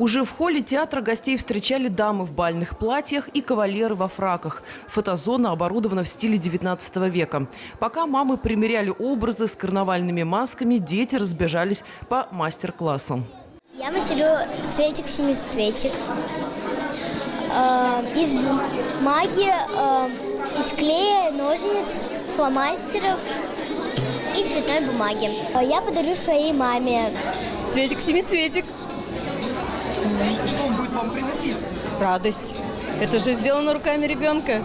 Уже в холле театра гостей встречали дамы в бальных платьях и кавалеры во фраках. Фотозона оборудована в стиле 19 века. Пока мамы примеряли образы с карнавальными масками, дети разбежались по мастер-классам. Я мастерю цветик-семицветик. Из бумаги, из клея, ножниц, фломастеров и цветной бумаги. Я подарю своей маме. Цветик-семицветик. Что он будет вам приносить? Радость. Это же сделано руками ребенка.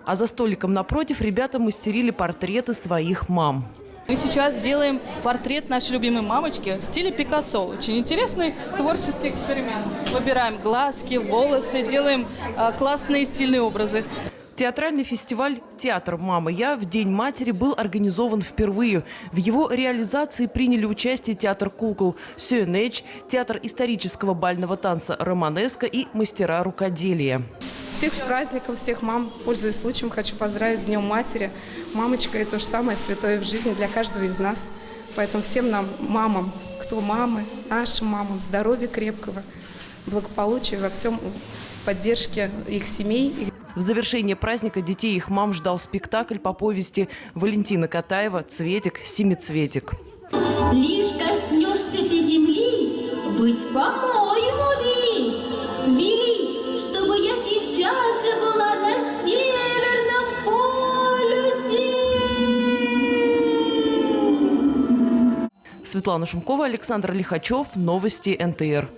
А за столиком напротив ребята мастерили портреты своих мам. Мы сейчас делаем портрет нашей любимой мамочки в стиле Пикассо. Очень интересный творческий эксперимент. Выбираем глазки, волосы, делаем классные стильные образы. Театральный фестиваль «Театр Мамы Я» в День матери был организован впервые. В его реализации приняли участие театр кукол «Сюэнэч», театр исторического бального танца «Романеско» и мастера рукоделия. Всех с праздником, всех мам. Пользуясь случаем, хочу поздравить с Днем матери. Мамочка – это же самое святое в жизни для каждого из нас. Поэтому всем нам, мамам, кто мамы, нашим мамам, здоровья крепкого, благополучия во всем, поддержки их семей. В завершение праздника детей и их мам ждал спектакль по повести Валентина Катаева «Цветик, семицветик». Лишь коснешься ты земли, быть по-моему вели. Вели, чтобы я сейчас же была на Северном полюсе. Светлана Шумкова, Александр Лихачев. Новости НТР.